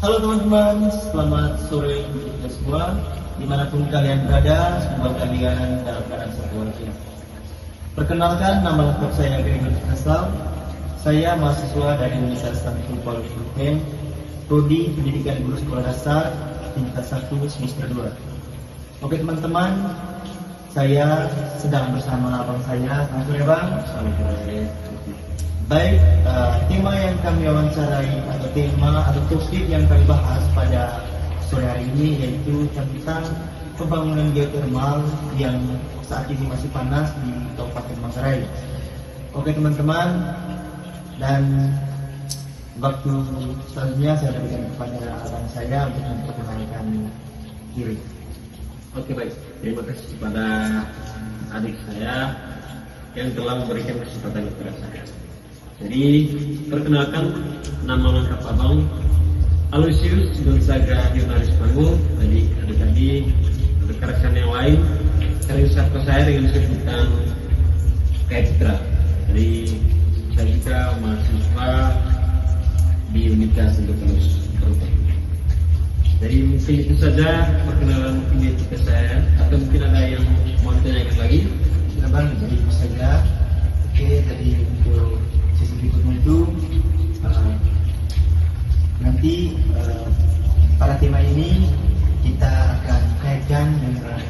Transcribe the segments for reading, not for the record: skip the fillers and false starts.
Halo teman-teman, selamat sore untuk kita semua. Dimanapun kalian berada, semoga kalian dalam keadaan sehat walafiat. Perkenalkan, nama lengkap saya Gregor Kasal. Saya mahasiswa dari Universitas Islamic Polytechnic, Prodi Pendidikan Guru Sekolah Dasar, tingkat 1 semester 2. Oke teman-teman, saya sedang bersama abang saya. Selamat sore bang. Selamat sore. Baik, tema yang kami wawancarai atau tema atau topik yang kami bahas pada sore hari ini yaitu tentang pembangunan geotermal yang saat ini masih panas di Kabupaten Manggarai. Oke teman-teman, dan waktu selanjutnya saya berikan kepada abang saya untuk memperkenalkan diri. Oke baik, terima kasih kepada adik saya yang telah memberikan kesempatan kepada saya. Jadi perkenalkan, nama lengkap abang Aloysius Gonzaga Dionaris Panggul. Tadi adik-adik rekan-rekan yang lain sering sapa saya dengan sebutan Kaitra. Jadi saya juga mahasiswa di Universitas Indonesia. Jadi mungkin itu saja perkenalan identitas saya, atau mungkin ada yang mau ditanyakan lagi? Ya bang, jadi itu saja. Oke, jadi untuk sesi berikutnya itu nanti pada tema ini kita akan kaitkan dengan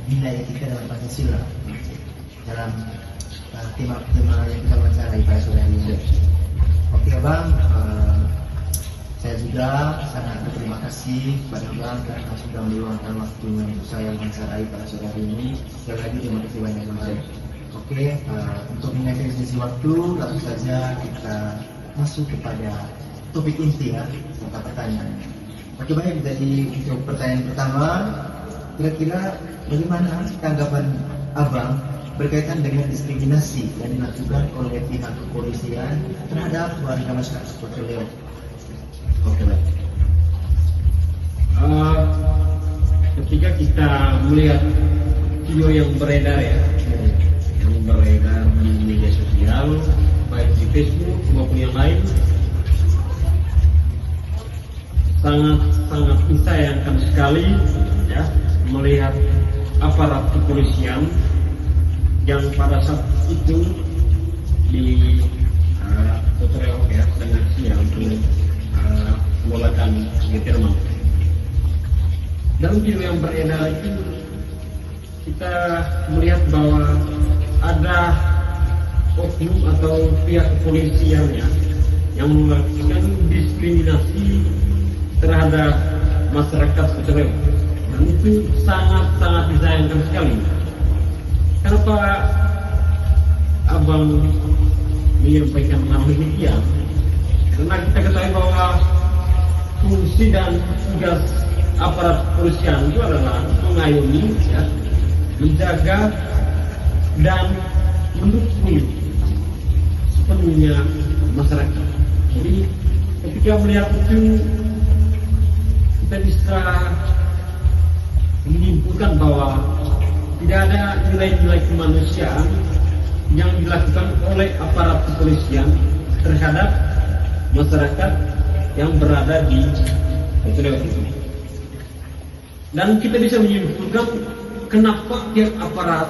nilai etika dalam Pancasila dalam tema-tema yang kita wawancarai pada sore hari ini. Oke abang, saya juga sangat berterima kasih kepada abang karena sudah meluangkan waktunya untuk saya wawancarai pada sore hari ini. Sekali lagi terima kasih banyak abang. Oke, untuk mengakhiri sesi waktu, langsung saja kita masuk kepada topik inti ya, serta pertanyaan. Oke baik, jadi untuk pertanyaan pertama, kira-kira bagaimana tanggapan abang berkaitan dengan diskriminasi yang dilakukan oleh pihak kepolisian terhadap warga masyarakat seperti beliau? Oke baik. Ketika kita melihat video yang beredar ya, yang beredar di media sosial, baik di Facebook maupun yang lain, sangat disayangkan sekali ya melihat aparat kepolisian yang pada saat itu di tutorial ya dengan siang untuk menggunakan geotermal. Dalam video yang beredar itu kita melihat bahwa ada oknum atau pihak kepolisiannya yang melakukan diskriminasi terhadap masyarakat Secereu, dan itu sangat disayangkan sekali. Kenapa abang menyampaikan hal demikian? Karena kita ketahui bahwa fungsi dan tugas aparat kepolisian itu adalah mengayomi, ya, menjaga dan mendukung sepenuhnya masyarakat. Jadi ketika melihat itu, kita bisa menyimpulkan bahwa tidak ada nilai-nilai kemanusiaan yang dilakukan oleh aparat kepolisian terhadap masyarakat yang berada di Secereu itu. Dan kita bisa menyimpulkan kenapa pihak aparat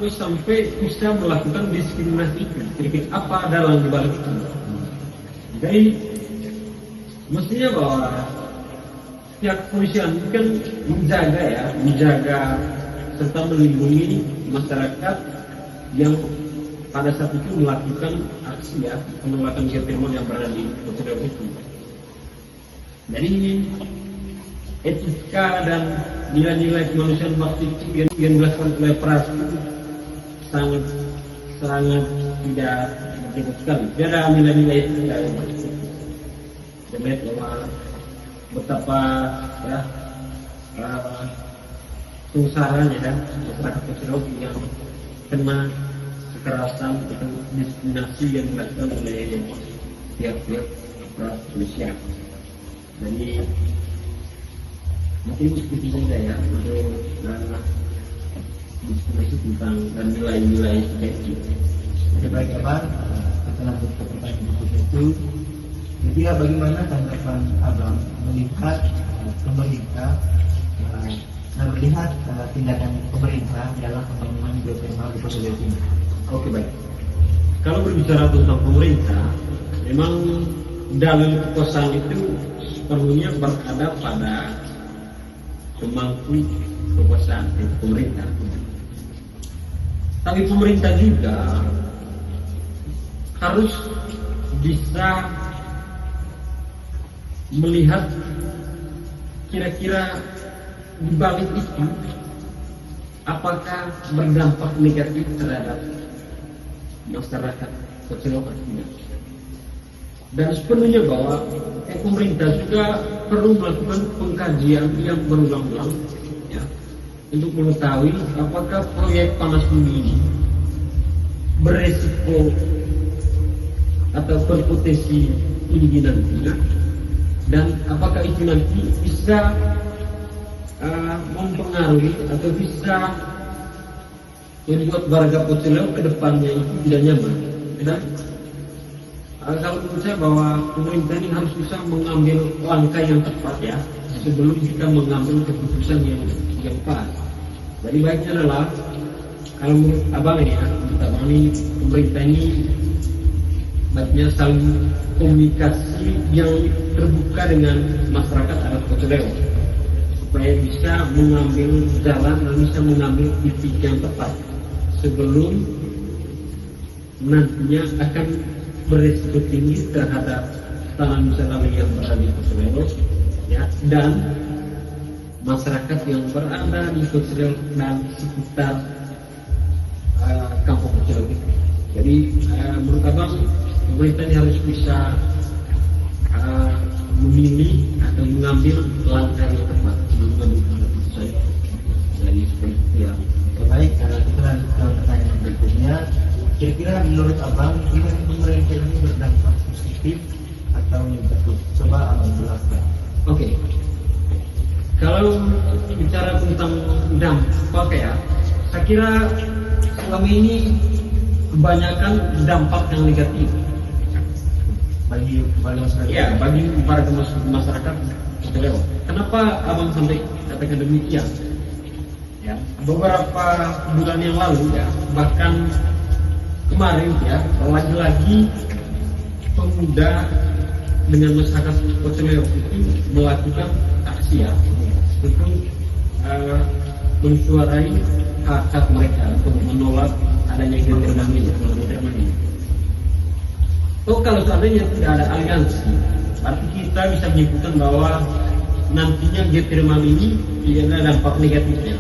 sampai bisa melakukan diskriminasi itu. Jadi apa dalam dibalik itu? Jadi mestinya bahwa pihak kepolisian kan menjaga serta melindungi masyarakat yang pada saat itu melakukan aksi ya penolakan geotermal yang berada di Secereu itu. Jadi etika dan nilai-nilai kemanusiaan waktu itu yang dilakukan oleh aparat sangat tidak berguna sekali. Tidak ada nilai-nilai itu yang melihat bahwa betapa ya sengsaranya kan masyarakat Secereu yang kena kekerasan atau diskriminasi yang dilakukan oleh pihak-pihak kepolisian. Jadi mungkin itu saja ya untuk diskusi tentang dan nilai-nilai seperti itu. Oke baik abang, kita lanjut ke pertanyaan berikutnya itu Jadi bagaimana tanggapan Abang melihat pemerintah melihat tindakan pemerintah dalam pembangunan geothermal di Kota Jawa Timur? Oke, baik. Kalau berbicara tentang pemerintah, memang dalil kekuasaan itu sepenuhnya berada pada pemangku kekuasaan yaitu pemerintah. Tapi pemerintah juga harus bisa melihat kira-kira di balik itu apakah berdampak negatif terhadap masyarakat kecil atau tidak. Dan sepenuhnya bahwa pemerintah juga perlu melakukan pengkajian yang berulang-ulang ya, untuk mengetahui apakah proyek panas bumi ini beresiko atau berpotensi tinggi nantinya, dan apakah itu nanti bisa mempengaruhi atau bisa membuat warga Poceleo ke depannya itu tidak nyaman. Dan kalau menurut saya bahwa pemerintah ini harus bisa mengambil langkah yang tepat ya sebelum kita mengambil keputusan yang pas. Jadi baiknya adalah kalau menurut abang ini ya, menurut abang ini pemerintah ini baiknya saling komunikasi yang terbuka dengan masyarakat adat Poceleo supaya bisa mengambil jalan dan bisa mengambil titik yang tepat sebelum nantinya akan berisiko tinggi terhadap taman wisata yang berada di Poceleo ya, dan masyarakat yang berada di Poceleo dan sekitar kampung Poceleo itu. Jadi menurut abang pemerintah ini harus bisa memilih atau mengambil langkah yang tepat mengambil keputusan dari seperti itu ya. Baik, kita lanjut ke pertanyaan berikutnya. Kira-kira menurut abang pilihan pemerintah ini berdampak positif atau negatif? Coba abang jelaskan. Oke. Kalau bicara tentang dampak ya, saya kira selama ini kebanyakan dampak yang negatif bagi masyarakat. Ya, bagi para masyarakat Poceleo. Kenapa abang sampai katakan demikian? Ya, beberapa bulan yang lalu ya, bahkan kemarin ya, lagi-lagi pemuda dengan masyarakat Poceleo itu melakukan aksi ya untuk mensuarai hak mereka untuk menolak adanya geothermal ini. Kalau seandainya tidak ada aliansi, berarti kita bisa menyebutkan bahwa nantinya geothermal ini tidak ada dampak negatifnya.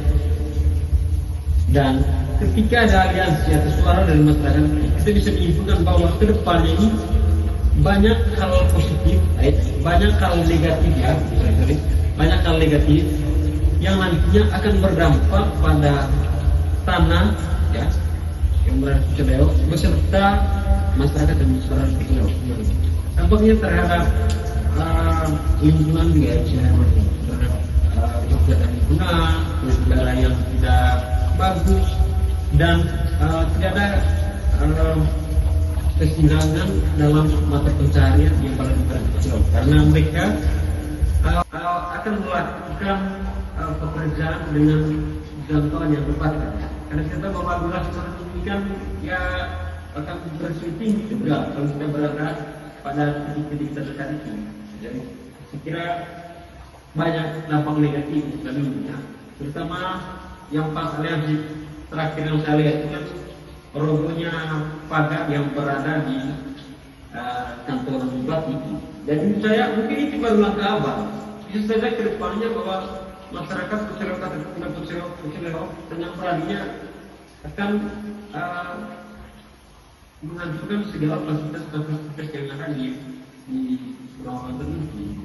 Dan ketika ada aliansi atau suara dari masyarakat, kita bisa menyimpulkan bahwa ke depannya ini banyak hal positif, banyak hal negatif ya, banyak hal negatif yang nantinya akan berdampak pada tanah ya yang berada di Poceleo beserta masyarakat dan masyarakat Poceleo. Dampaknya terhadap lingkungan juga ya, terhadap kegiatan lingkungan, udara yang tidak bagus, dan tidak ada kesenjangan dalam mata pencaharian yang pada negara Poceleo, karena mereka akan melakukan pekerjaan dengan jangkauan yang tepat. Karena kita bahwa durasi ini kan ya akan berisiko tinggi juga kalau kita berada pada titik-titik terdekat itu. Jadi saya kira banyak dampak negatif tentunya, terutama yang pas aliansi terakhir yang saya lihat itu kan robohnya pagar yang berada di kantor bupati itu. Jadi saya mungkin itu baru langkah awal. Bisa saja ke depannya bahwa masyarakat Poceleo dengan peradinya akan menghancurkan segala fasilitas yang ada di Pulau ini.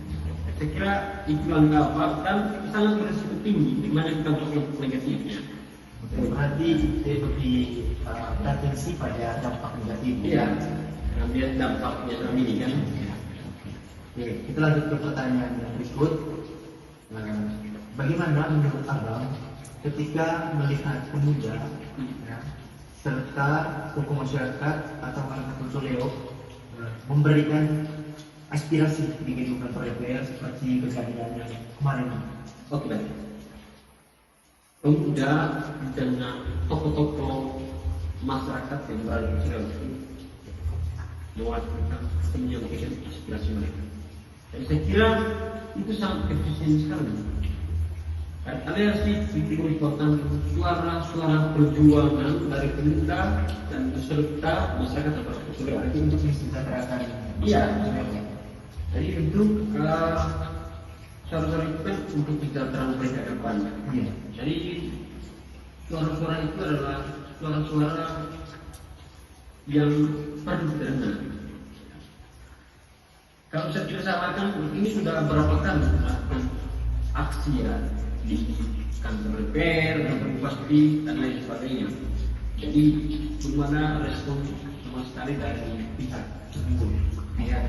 Saya kira itu langkah awal dan sangat berisiko tinggi di mana dampak negatifnya. Berarti lebih beratensi pada dampak negatif. Iya, ambil dampaknya ini kan. Oke, kita lanjut ke pertanyaan yang berikut. Bagaimana menurut abang ketika melihat pemuda ya, serta tokoh masyarakat atau warga Poceleo memberikan aspirasi di kehidupan DPR seperti kejadian yang kemarin. Oke, baik. Pemuda dengan tokoh-tokoh masyarakat yang berada di Sulawesi mewakilkan menyampaikan aspirasi mereka. Dan saya kira itu sangat efisien sekali. Aliansi itu merupakan suara-suara perjuangan dari pemuda dan peserta masyarakat atau Berarti untuk mensejahterakan. Iya. Jadi bentuk suara-suara itu kan untuk kesejahteraan mereka ke depan. Iya. Jadi suara-suara itu adalah suara-suara yang perlu didengar. Kalau saya tidak salah kan ini sudah berapa kali melakukan aksi ya di kantor DPR, kantor Bupati dan lain sebagainya. Jadi belum ada respon sama sekali dari pihak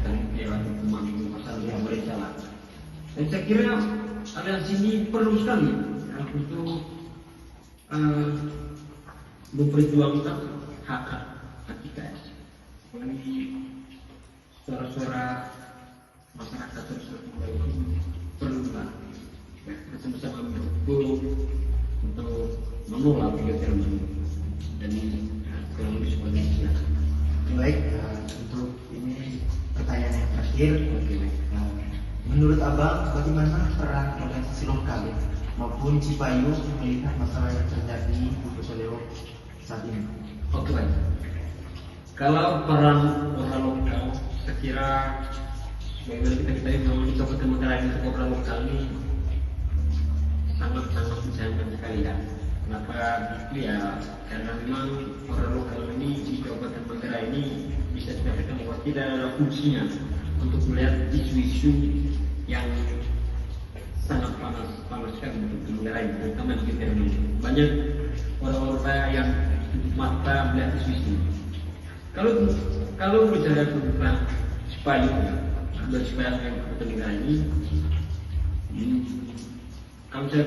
dan pihak hukuman pasal yang bersalah. Dan saya kira aliansi ini perlu sekali ya, untuk memperjuangkan hak-hak kita. Bagi suara-suara masyarakat tersebut perlulah bersama-sama mendukung untuk menolak kegiatan dan kurang lebih sebagainya. Baik, untuk ini pertanyaan yang terakhir. Menurut Abang, bagaimana peran organisasi lokal maupun Cipayung melihat masalah yang terjadi di Pusoleo saat ini? Oke, baik. Kalau peran orang lokal, saya kira bagaimana kita ketahui bahwa di Kabupaten Manggarai ini orang lokal ini sangat disayangkan sekali ya. Kenapa begitu ya? Karena memang orang lokal ini di Kabupaten Manggarai ini bisa dikatakan bahwa tidak ada fungsinya untuk melihat isu-isu yang sangat panas sekali untuk Manggarai, terutama di Jawa Timur. Banyak orang-orang yang tutup mata melihat isu-isu. Kalau bicara tentang Cipayung dan Cipayung yang Kabupaten Manggarai ini, kalau saya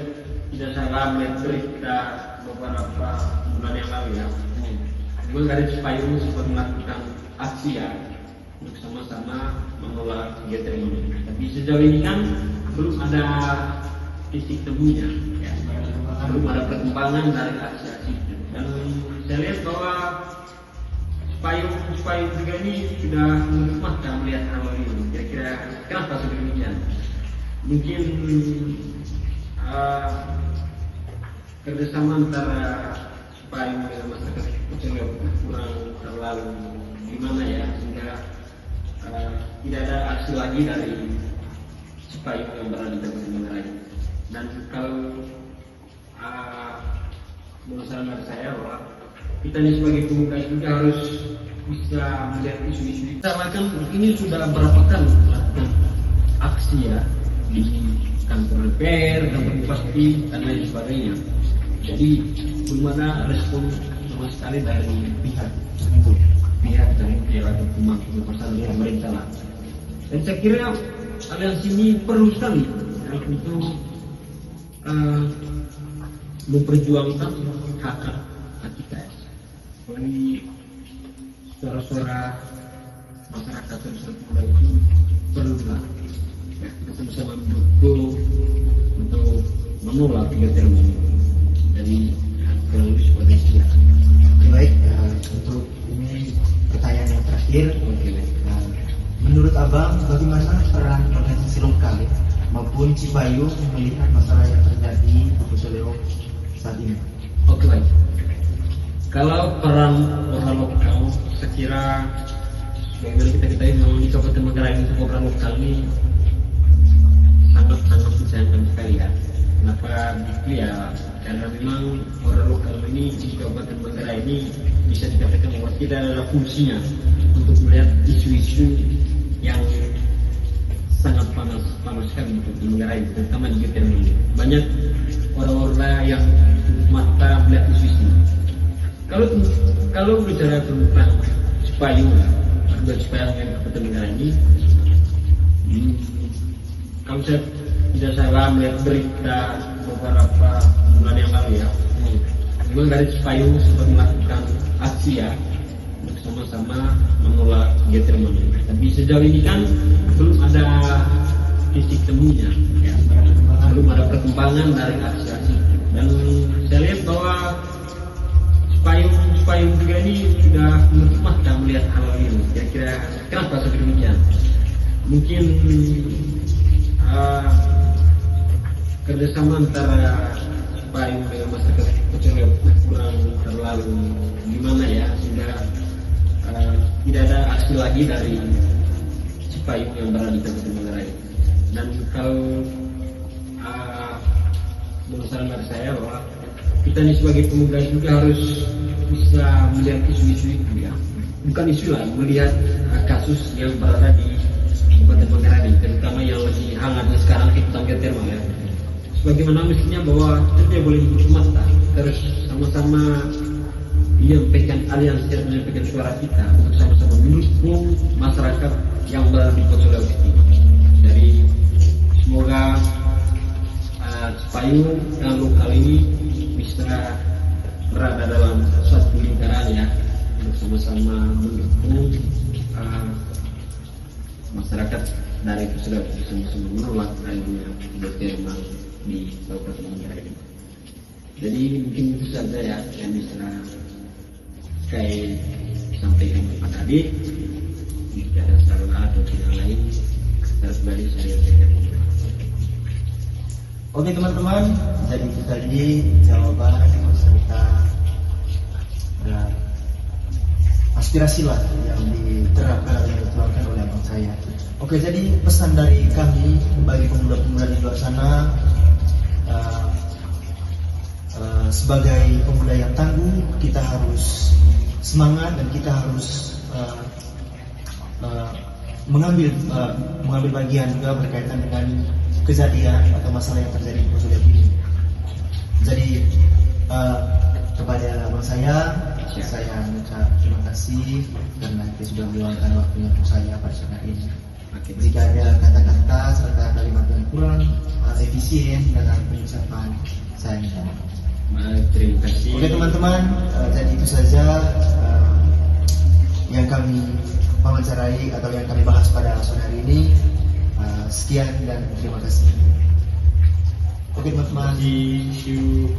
tidak salah melihat berita beberapa bulan yang lalu ya, memang dari Cipayung sempat melakukan aksi ya untuk sama-sama menolak kegiatan ini. Tapi sejauh ini kan belum ada titik temunya, ya. Belum ada perkembangan dari aksi-aksi itu. Dan saya lihat bahwa Cipayung juga ini sudah menikmati melihat hal ini. Kira-kira kenapa sedemikian? Mungkin kerjasama antara Cipayung dengan masyarakat Pusoleo kurang terlalu gimana ya, sehingga tidak ada aksi lagi dari Cipayung yang berada di Kabupaten Manggarai. Dan kalau menurut saya bahwa kita ini sebagai pemuda juga harus bisa melihat isu-isu. Kita akan ini sudah berapa kali melakukan aksi ya di kantor DPR, kantor Bupati dan lain sebagainya. Jadi belum ada respon sama sekali dari pihak dan pihak hukuman pasal yang bersalah. Dan saya kira aliansi ini perlu sekali ya, untuk memperjuangkan hak-hak kita. Bagi suara-suara masyarakat tersebut perlulah bersama-sama mendukung untuk menolak kegiatan ini. Jadi kurang lebih sebagainya. Baik, untuk ini pertanyaan yang terakhir. Menurut Abang, bagaimana peran organisasi lokal maupun Cipayung melihat masalah yang terjadi di Pusoleo saat ini? Oke, baik. Kalau peran orang lokal, saya kira bagaimana kita ketahui bahwa di Kabupaten Manggarai ini orang lokal ini sangat disayangkan sekali ya. Kenapa begitu ya? Karena memang orang lokal ini di Kabupaten Manggarai ini bisa dikatakan bahwa tidak ada fungsinya untuk melihat isu-isu yang sangat panas sekali untuk Manggarai, terutama di Jawa Timur. Banyak orang-orang yang tutup mata melihat isu-isu. Kalau bicara tentang Cipayung dan Cipayung yang Kabupaten Manggarai ini, kalau saya tidak salah melihat berita beberapa bulan yang lalu ya, memang dari Cipayung sempat melakukan aksi ya untuk sama-sama menolak geotermal. Tapi sejauh ini kan belum ada titik temunya, ya. Belum ada perkembangan dari aksi-aksi. Dan saya lihat bahwa payung juga ini sudah menutup mata melihat hal ini. Kira-kira kenapa seperti demikian? Mungkin kerjasama antara payung dengan masyarakat kecil kurang terlalu gimana ya, sehingga tidak ada aksi lagi dari Cipayung yang berada di Kabupaten Manggarai. Dan kalau menurut dari saya bahwa kita ini sebagai pemuda juga harus bisa melihat isu-isu itu, ya. Bukan isu lah, melihat kasus yang berada di Kabupaten Manggarai, terutama yang lagi hangatnya sekarang tentang geotermal, ya. Sebagaimana mestinya bahwa kita tidak boleh menutup mata, terus sama-sama menyampaikan aliansi dan menyampaikan suara kita untuk sama-sama mendukung masyarakat yang berada di Kota Sulawesi. Jadi semoga Cipayung dan lokal ini bisa berada dalam suatu lingkaran, ya, untuk sama-sama mendukung masyarakat dari Sulawesi, sama-sama menolak adanya geotermal di Kabupaten Manggarai. Jadi mungkin itu saja ya yang bisa saya sampaikan kepada adik. Jika ada salah atau tidak lain, saya kembali saya sampaikan. Oke teman-teman, jadi itu tadi jawaban serta aspirasi lah yang diterapkan atau yang dituangkan oleh abang saya. Oke, jadi pesan dari kami bagi pemuda-pemuda di luar sana, sebagai pemuda yang tangguh, kita harus semangat dan kita harus mengambil bagian juga berkaitan dengan kejadian atau masalah yang terjadi di Kota ini. Jadi kepada abang saya mengucap terima kasih karena kita sudah meluangkan waktunya untuk saya pada saat ini. Jika ada kata-kata serta kalimat yang kurang efisien dalam pengucapan saya minta maaf. Terima kasih. Oke teman-teman, jadi itu saja yang kami wawancarai atau yang kami bahas pada sore hari ini. Sekian dan terima kasih. Oke teman-teman. See you.